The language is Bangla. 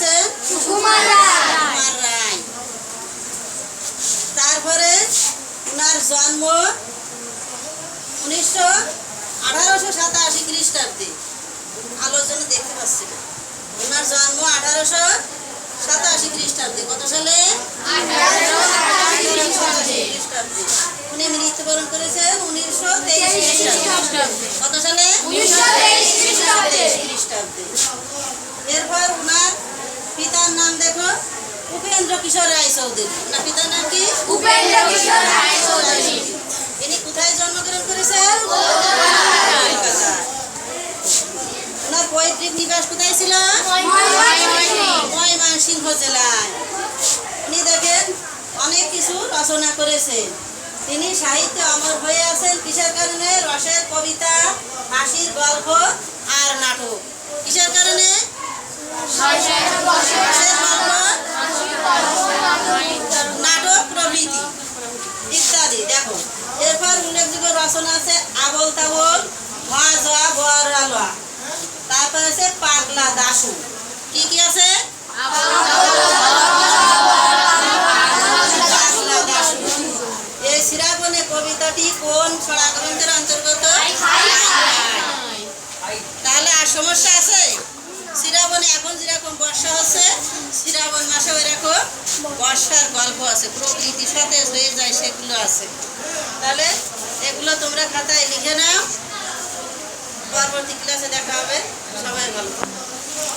লিখেছেন সুকুমার রায়। সুকুমার রায়। তারপরে ওনার জন্ম 1887 খ্রিস্টাব্দে। আলোচনা দেখতে পাচ্ছি না। ওনার জন্ম 1887 খ্রিস্টাব্দে। কত সালে? 1887 খ্রিস্টাব্দে। উনি মৃত্যুবরণ করেছেন 1923 খ্রিস্টাব্দে। কত সালে? 1923 খ্রিস্টাব্দে। এরপর ওনার পিতার নাম দেখো উপেন্দ্র কিশোর রায় চৌধুরী। ওনার পিতার নাম কি? উপেন্দ্র কিশোর রায় চৌধুরী। ইনি কোথায় জন্মগ্রহণ করেছেন? কলকাতায়। ওনার পৈতৃক নিবাস কোথায় ছিল? ময়মনসিংহ জেলায়। উনি দেখেন অনেক কিছু রচনা করেছেন। তিনি সাহিত্যে অমর হয়ে আছেন কিসের কারণে? রসের কবিতা, হাসির গল্প আর নাটক। কিসের কারণে? রসের গল্প, নাটক প্রভৃতি ইত্যাদি। দেখো এরপর উল্লেখযোগ্য রচনা আছে আবল তাবল, হওয়া যাওয়া বড়া লওয়া। তারপর আছে পাগলা দাশু। কি কি আছে? পাগলা দাশু। এই শ্রাবণে কবিতাটি কোন ছড়া গ্রন্থের অন্তর্গত? তাহলে আর সমস্যা আছে? শ্রাবণে এখন যেরকম বর্ষা হচ্ছে, শ্রাবণ মাসেও এরকম বর্ষার গল্প আছে, প্রকৃতি সতেজ হয়ে যায়, সেগুলো আছে। তাহলে এগুলো তোমরা খাতায় লিখে নাও, পরবর্তী ক্লাসে দেখা হবে। সবাই ভালো থাকো।